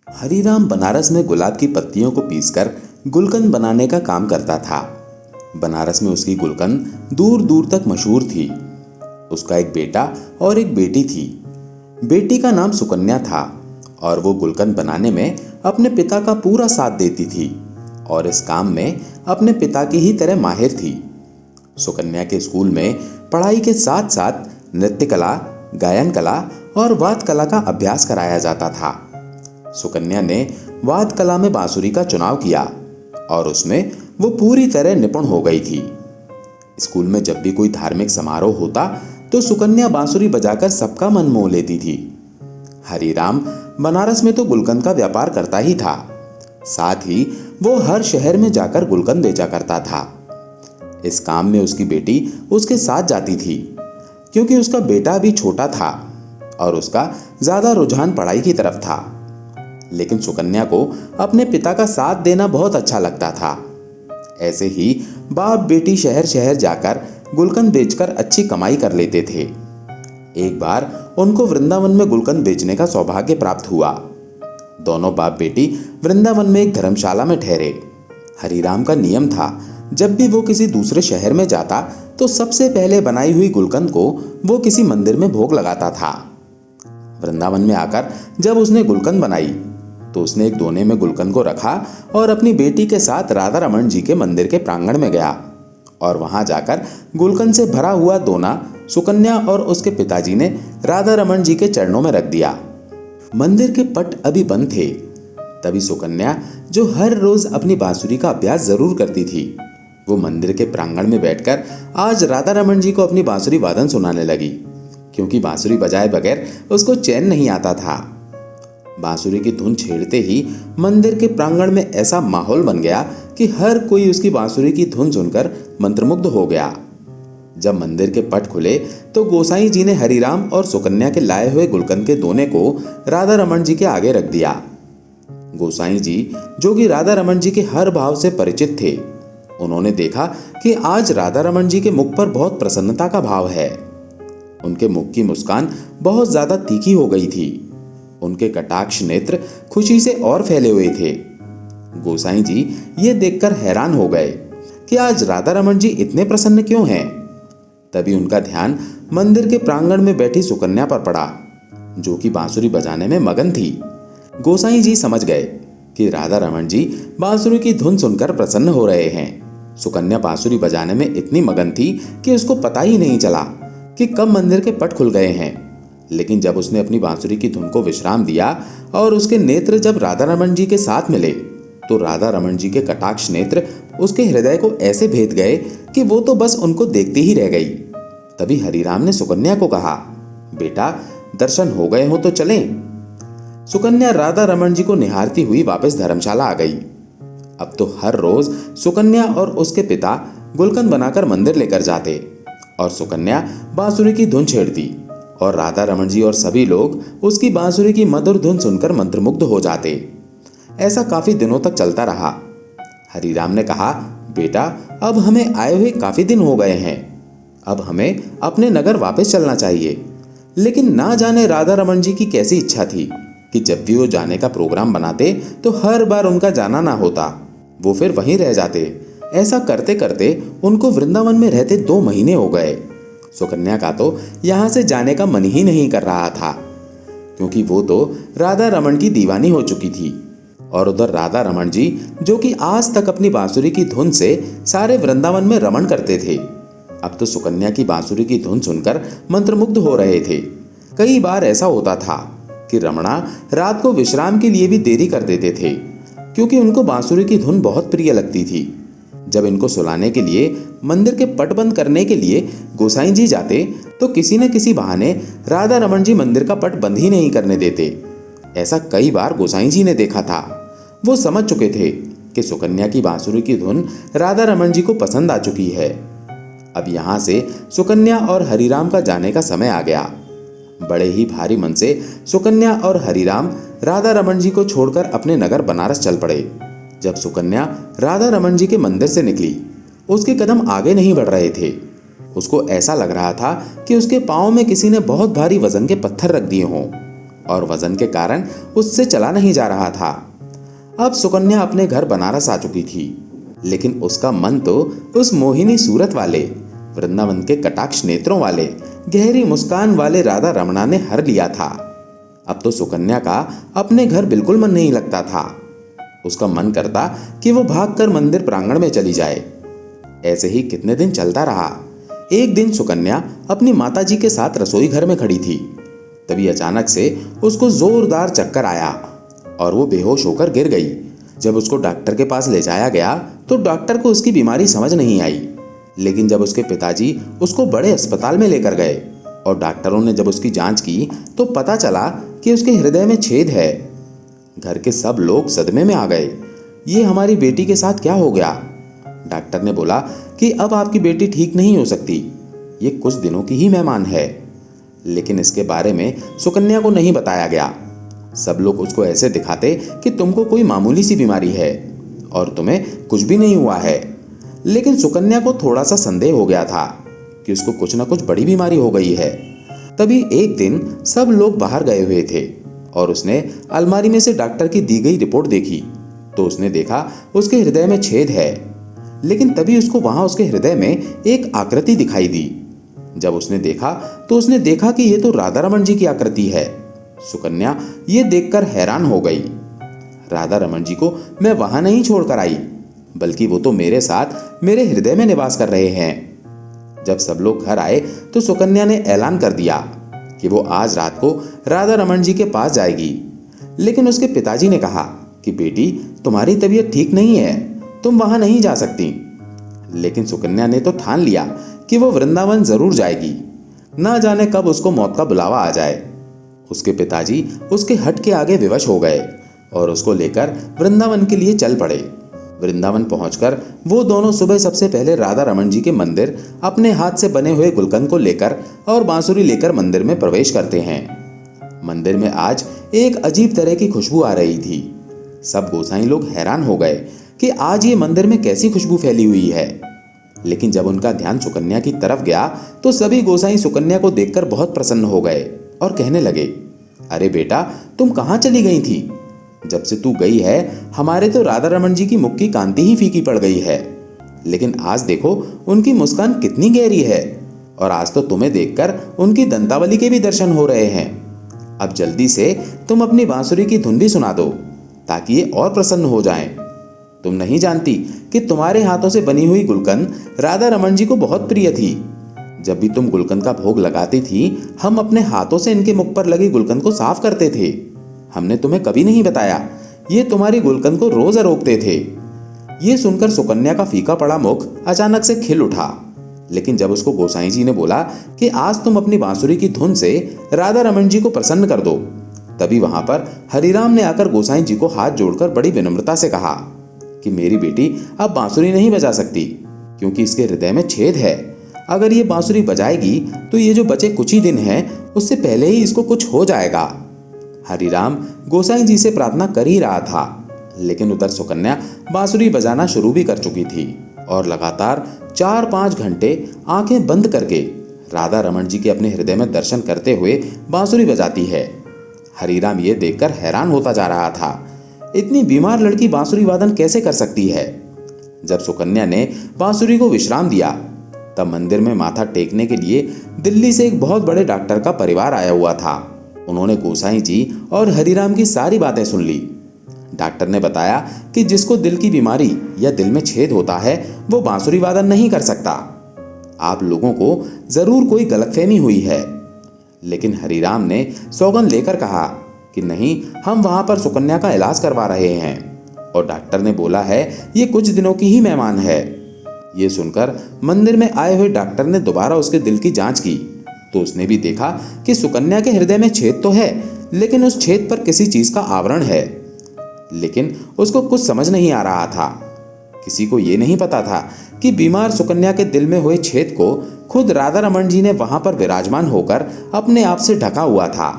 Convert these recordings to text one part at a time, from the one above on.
हरीराम बनारस में गुलाब की पत्तियों को पीसकर गुलकंद बनाने का काम करता था। बनारस में उसकी गुलकंद दूर दूर तक मशहूर थी। उसका एक बेटा और एक बेटी थी। बेटी का नाम सुकन्या था और वो गुलकंद बनाने में अपने पिता का पूरा साथ देती थी और इस काम में अपने पिता की ही तरह माहिर थी। सुकन्या के स्कूल में पढ़ाई के साथ साथ नृत्य कला, गायन कला और वाद कला का अभ्यास कराया जाता था। सुकन्या ने वाद कला में बांसुरी का चुनाव किया और उसमें वो पूरी तरह निपुण हो गई थी। स्कूल में जब भी कोई धार्मिक समारोह होता तो सुकन्या बांसुरी बजाकर सबका मन मोह लेती थी। हरीराम बनारस में तो गुलकंद का व्यापार करता ही था, साथ ही वो हर शहर में जाकर गुलकंद बेचा करता था। इस काम में उसकी बेटी उसके साथ जाती थी क्योंकि उसका बेटा अभी छोटा था और उसका ज्यादा रुझान पढ़ाई की तरफ था। लेकिन सुकन्या को अपने पिता का साथ देना बहुत अच्छा लगता था। ऐसे ही बाप बेटी शहर शहर जाकर गुलकंद बेचकर अच्छी कमाई कर लेते थे। एक बार उनको वृंदावन में गुलकंद बेचने का सौभाग्य प्राप्त हुआ। दोनों बाप बेटी वृंदावन में एक धर्मशाला में ठहरे। हरीराम का नियम था, जब भी वो किसी दूसरे शहर में जाता तो सबसे पहले बनाई हुई गुलकंद को वो किसी मंदिर में भोग लगाता था। वृंदावन में आकर जब उसने गुलकंद बनाई तो उसने एक दोने में गुलकंद को रखा और अपनी बेटी के साथ राधा रमन जी के मंदिर के प्रांगण में गया और वहां जाकर गुलकंद से भरा हुआ दोना सुकन्या और उसके पिताजी ने राधा रमन जी के चरणों में रख दिया। मंदिर के पट अभी बंद थे। तभी सुकन्या, जो हर रोज अपनी बांसुरी का अभ्यास जरूर करती थी, वो मंदिर के प्रांगण में बैठकर आज राधा रमन जी को अपनी बांसुरी वादन सुनाने लगी, क्योंकि बांसुरी बजाए बगैर उसको चैन नहीं आता था। बांसुरी की धुन छेड़ते ही मंदिर के प्रांगण में ऐसा माहौल बन गया कि हर कोई उसकी बांसुरी की धुन सुनकर मंत्रमुग्ध हो गया। जब मंदिर के पट खुले तो गोसाई जी ने हरीराम और सुकन्या के लाए हुए गुलकंद के दोने को राधा रमन जी के आगे रख दिया। गोसाई जी, जो कि राधा रमन जी के हर भाव से परिचित थे, उन्होंने देखा कि आज राधा रमन जी के मुख पर बहुत प्रसन्नता का भाव है। उनके मुख की मुस्कान बहुत ज्यादा तीखी हो गई थी। उनके कटाक्ष नेत्र खुशी से और फैले हुए थे। गोसाई जी ये देखकर हैरान हो गए कि आज राधा रमन जी इतने प्रसन्न क्यों हैं। तभी उनका ध्यान मंदिर के प्रांगण में बैठी सुकन्या पर पड़ा, जो कि बांसुरी बजाने में मगन थी। गोसाई जी समझ गए कि राधा रमन जी बांसुरी की धुन सुनकर प्रसन्न हो रहे हैं। सुकन्या बांसुरी बजाने में इतनी मगन थी कि उसको पता ही नहीं चला कि कब मंदिर के पट खुल गए हैं। लेकिन जब उसने अपनी बांसुरी की धुन को विश्राम दिया और उसके नेत्र जब राधा रमन जी के साथ मिले तो राधा रमन जी के कटाक्ष नेत्र उसके हृदय को ऐसे भेद गए कि वो तो बस उनको देखते ही रह गई। तभी हरीराम ने सुकन्या को कहा, बेटा, दर्शन हो गए हो तो चलें। सुकन्या राधा रमन जी को निहारती हुई वापस धर्मशाला आ गई। अब तो हर रोज सुकन्या और उसके पिता गुलकंद बनाकर मंदिर लेकर जाते और सुकन्या बांसुरी की धुन छेड़ती और राधा रमन जी और सभी लोग उसकी बांसुरी की मधुर धुन सुनकर मंत्रमुग्ध हो जाते। ऐसा काफी दिनों तक चलता रहा। हरीराम ने कहा, बेटा, अब हमें आए हुए काफी दिन हो गए हैं, अब हमें अपने नगर वापस चलना चाहिए। लेकिन ना जाने राधा रमन जी की कैसी इच्छा थी कि जब भी वो जाने का प्रोग्राम बनाते तो हर बार उनका जाना ना होता, वो फिर वहीं रह जाते। ऐसा करते करते उनको वृंदावन में रहते 2 महीने हो गए। सुकन्या का तो यहाँ से जाने का मन ही नहीं कर रहा था, क्योंकि वो तो राधा रमन की दीवानी हो चुकी थी। और उधर राधा रमन जी, जो कि आज तक अपनी बांसुरी की धुन से सारे वृंदावन में रमण करते थे, अब तो सुकन्या की बांसुरी की धुन सुनकर मंत्रमुग्ध हो रहे थे। कई बार ऐसा होता था कि रमणा रात को विश्राम के लिए भी देरी कर देते थे, क्योंकि उनको बांसुरी की धुन बहुत प्रिय लगती थी। जब इनको सुलाने के लिए मंदिर के पट बंद करने के लिए गोसाई जी जाते तो किसी न किसी बहाने राधा रमन जी मंदिर का पट बंद ही नहीं करने देते। ऐसा कई बार गोसाई जी ने देखा था। वो समझ चुके थे कि सुकन्या की बांसुरी की धुन राधा रमन जी को पसंद आ चुकी है। अब यहाँ से सुकन्या और हरीराम का जाने का समय आ गया। बड़े ही भारी मन से सुकन्या और हरीराम राधा रमन जी को छोड़कर अपने नगर बनारस चल पड़े। जब सुकन्या राधा रमन जी के मंदिर से निकली, उसके कदम आगे नहीं बढ़ रहे थे। उसको ऐसा लग रहा था कि उसके पाँव में किसी ने बहुत भारी वजन के पत्थर रख दिए हों। और वजन के कारण उससे चला नहीं जा रहा था। अब सुकन्या अपने घर बनारस आ चुकी थी, लेकिन उसका मन तो उस मोहिनी सूरत वाले, वृंदावन के कटाक्ष नेत्रों वाले, गहरी मुस्कान वाले राधा रमणा ने हर लिया था। अब तो सुकन्या का अपने घर बिल्कुल मन नहीं लगता था। उसका मन करता कि वो भागकर मंदिर प्रांगण में चली जाए। ऐसे ही कितने दिन चलता रहा। एक दिन सुकन्या अपनी माताजी के साथ रसोई घर में खड़ी थी। तभी अचानक से उसको जोरदार चक्कर आया और वो बेहोश होकर गिर गई। जब उसको डॉक्टर के पास ले जाया गया तो डॉक्टर को उसकी बीमारी समझ नहीं आई। लेकिन जब उसके पिताजी उसको बड़े अस्पताल में लेकर गए और डॉक्टरों ने जब उसकी जांच की तो पता चला कि उसके हृदय में छेद है। घर के सब लोग सदमे में आ गए। ये हमारी बेटी के साथ क्या हो गया? डॉक्टर ने बोला कि अब आपकी बेटी ठीक नहीं हो सकती, ये कुछ दिनों की ही मेहमान है। लेकिन इसके बारे में सुकन्या को नहीं बताया गया। सब लोग उसको ऐसे दिखाते कि तुमको कोई मामूली सी बीमारी है और तुम्हें कुछ भी नहीं हुआ है। लेकिन सुकन्या को थोड़ा सा संदेह हो गया था कि उसको कुछ ना कुछ बड़ी बीमारी हो गई है। तभी एक दिन सब लोग बाहर गए हुए थे और उसने अलमारी में से डॉक्टर की दी गई रिपोर्ट देखी तो उसने देखा उसके हृदय में छेद है। लेकिन तभी उसको वहां उसके हृदय में एक आकृति दिखाई दी। जब उसने देखा तो उसने देखा कि ये तो राधा रमन जी की आकृति है। सुकन्या ये देखकर हैरान हो गई। राधा रमन जी को मैं वहां नहीं छोड़कर आई, बल्कि वो तो मेरे साथ मेरे हृदय में निवास कर रहे हैं। जब सब लोग घर आए तो सुकन्या ने ऐलान कर दिया कि वो आज रात को राधा रमन जी के पास जाएगी। लेकिन उसके पिताजी ने कहा कि बेटी, तुम्हारी तबीयत ठीक नहीं है, तुम वहां नहीं जा सकती। लेकिन सुकन्या ने तो ठान लिया कि वो वृंदावन जरूर जाएगी, ना जाने कब उसको मौत का बुलावा आ जाए। उसके पिताजी उसके हट के आगे विवश हो गए और उसको लेकर वृंदावन के लिए चल पड़े। वृंदावन पहुंचकर वो दोनों सुबह सबसे पहले राधा रमन जी के मंदिर अपने हाथ से बने हुए गुलकंद को लेकर और बांसुरी लेकर मंदिर में प्रवेश करते हैं। मंदिर में आज एक अजीब तरह की खुशबू आ रही थी। सब गोसाई लोग हैरान हो गए कि आज ये मंदिर में कैसी खुशबू फैली हुई है। लेकिन जब उनका ध्यान सुकन्या की तरफ गया तो सभी गोसाई सुकन्या को देखकर बहुत प्रसन्न हो गए और कहने लगे, अरे बेटा, तुम कहाँ चली गई थी? जब से तू गई है हमारे तो राधा रमन जी की मुख की कांति ही फीकी पड़ गई है। लेकिन आज देखो उनकी मुस्कान कितनी गहरी है और आज तो तुम्हें देखकर उनकी दंतावली के भी दर्शन हो रहे हैं। अब जल्दी से तुम अपनी बांसुरी की धुन भी सुना दो ताकि ये और प्रसन्न हो जाएं। तुम नहीं जानती कि तुम्हारे हाथों से बनी हुई गुलकंद राधा रमन जी को बहुत प्रिय थी। जब भी तुम गुलकंद का भोग लगाती थी, हम अपने हाथों से इनके मुख पर लगी गुलकंद को साफ करते थे। हमने तुम्हें कभी नहीं बताया, ये तुम्हारी गुलकंद को रोज रोकते थे। ये सुनकर सुकन्या का फीका पड़ा मुख अचानक से खिल उठा। लेकिन जब उसको गोसाई जी ने बोला कि आज तुम अपनी बांसुरी की धुन से राधा रमन जी को प्रसन्न कर दो, तभी वहां पर हरिराम ने आकर गोसाई जी को हाथ जोड़कर बड़ी विनम्रता से कहा कि मेरी बेटी अब बांसुरी नहीं बजा सकती क्योंकि इसके हृदय में छेद है। अगर ये बांसुरी बजाएगी तो ये जो बचे कुछ ही दिन हैं उससे पहले ही इसको कुछ हो जाएगा। हरिराम गोसाई जी से प्रार्थना कर ही रहा था, लेकिन उधर सुकन्या बांसुरी बजाना शुरू भी कर चुकी थी और लगातार 4-5 घंटे आंखें बंद करके राधा रमन जी के अपने हृदय में दर्शन करते हुए बांसुरी बजाती है। हरिराम ये देखकर हैरान होता जा रहा था, इतनी बीमार लड़की बांसुरी वादन कैसे कर सकती है। जब सुकन्या ने बांसुरी को विश्राम दिया तब मंदिर में माथा टेकने के लिए दिल्ली से एक बहुत बड़े डॉक्टर का परिवार आया हुआ था। उन्होंने गोसाई जी और हरिराम की सारी बातें सुन ली। डॉक्टर ने बताया कि जिसको दिल की बीमारी या दिल में छेद होता है वो बांसुरी वादन नहीं कर सकता। आप लोगों को जरूर कोई गलतफहमी हुई है। लेकिन हरिराम ने सौगंध लेकर कहा कि नहीं, हम वहां पर सुकन्या का इलाज करवा रहे हैं और डॉक्टर ने बोला है ये कुछ दिनों की ही मेहमान है। ये सुनकर मंदिर में आए हुए डॉक्टर ने दोबारा उसके दिल की जांच की तो उसने भी देखा कि सुकन्या के हृदय में छेद तो है, लेकिन उस छेद पर किसी चीज का आवरण है। लेकिन उसको कुछ समझ नहीं आ रहा था। किसी को ये नहीं पता था कि बीमार सुकन्या के दिल में हुए छेद को खुद राधा रमन जी ने वहां पर विराजमान होकर अपने आप से ढका हुआ था।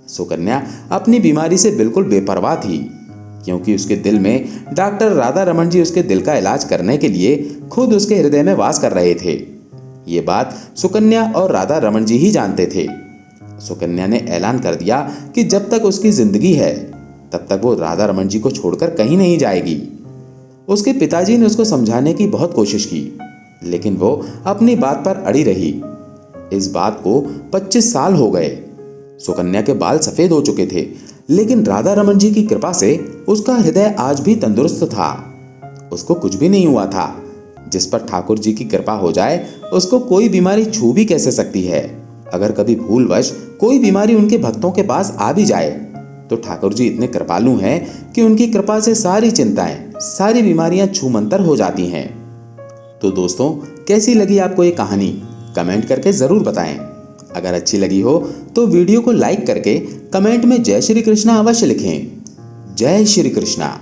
सुकन्या अपनी बीमारी से बिल्कुल बेपरवाह थी क्योंकि उसके दिल में डॉक्टर राधा रमन जी उसके दिल का इलाज करने के लिए खुद उसके हृदय में वास कर रहे थे। ये बात सुकन्या और राधा रमन जी ही जानते थे। सुकन्या ने ऐलान कर दिया कि जब तक उसकी जिंदगी है तब तक वो राधा रमन जी को छोड़कर कहीं नहीं जाएगी। उसके पिताजी ने उसको समझाने की बहुत कोशिश की, लेकिन वो अपनी बात पर अड़ी रही। इस बात को 25 साल हो गए। सुकन्या के बाल सफेद हो चुके थे, लेकिन राधा रमन जी की कृपा से उसका हृदय आज भी तंदुरुस्त था। उसको कुछ भी नहीं हुआ था। जिस पर ठाकुर जी की कृपा हो जाए उसको कोई बीमारी छू भी कैसे सकती है। अगर कभी भूलवश कोई बीमारी उनके भक्तों के पास आ भी जाए तो ठाकुर जी इतने कृपालु हैं कि उनकी कृपा से सारी चिंताएं, सारी बीमारियां छूमंतर हो जाती हैं। तो दोस्तों, कैसी लगी आपको ये कहानी? कमेंट करके जरूर बताएं। अगर अच्छी लगी हो तो वीडियो को लाइक करके कमेंट में जय श्री कृष्णा अवश्य लिखें। जय श्री कृष्णा।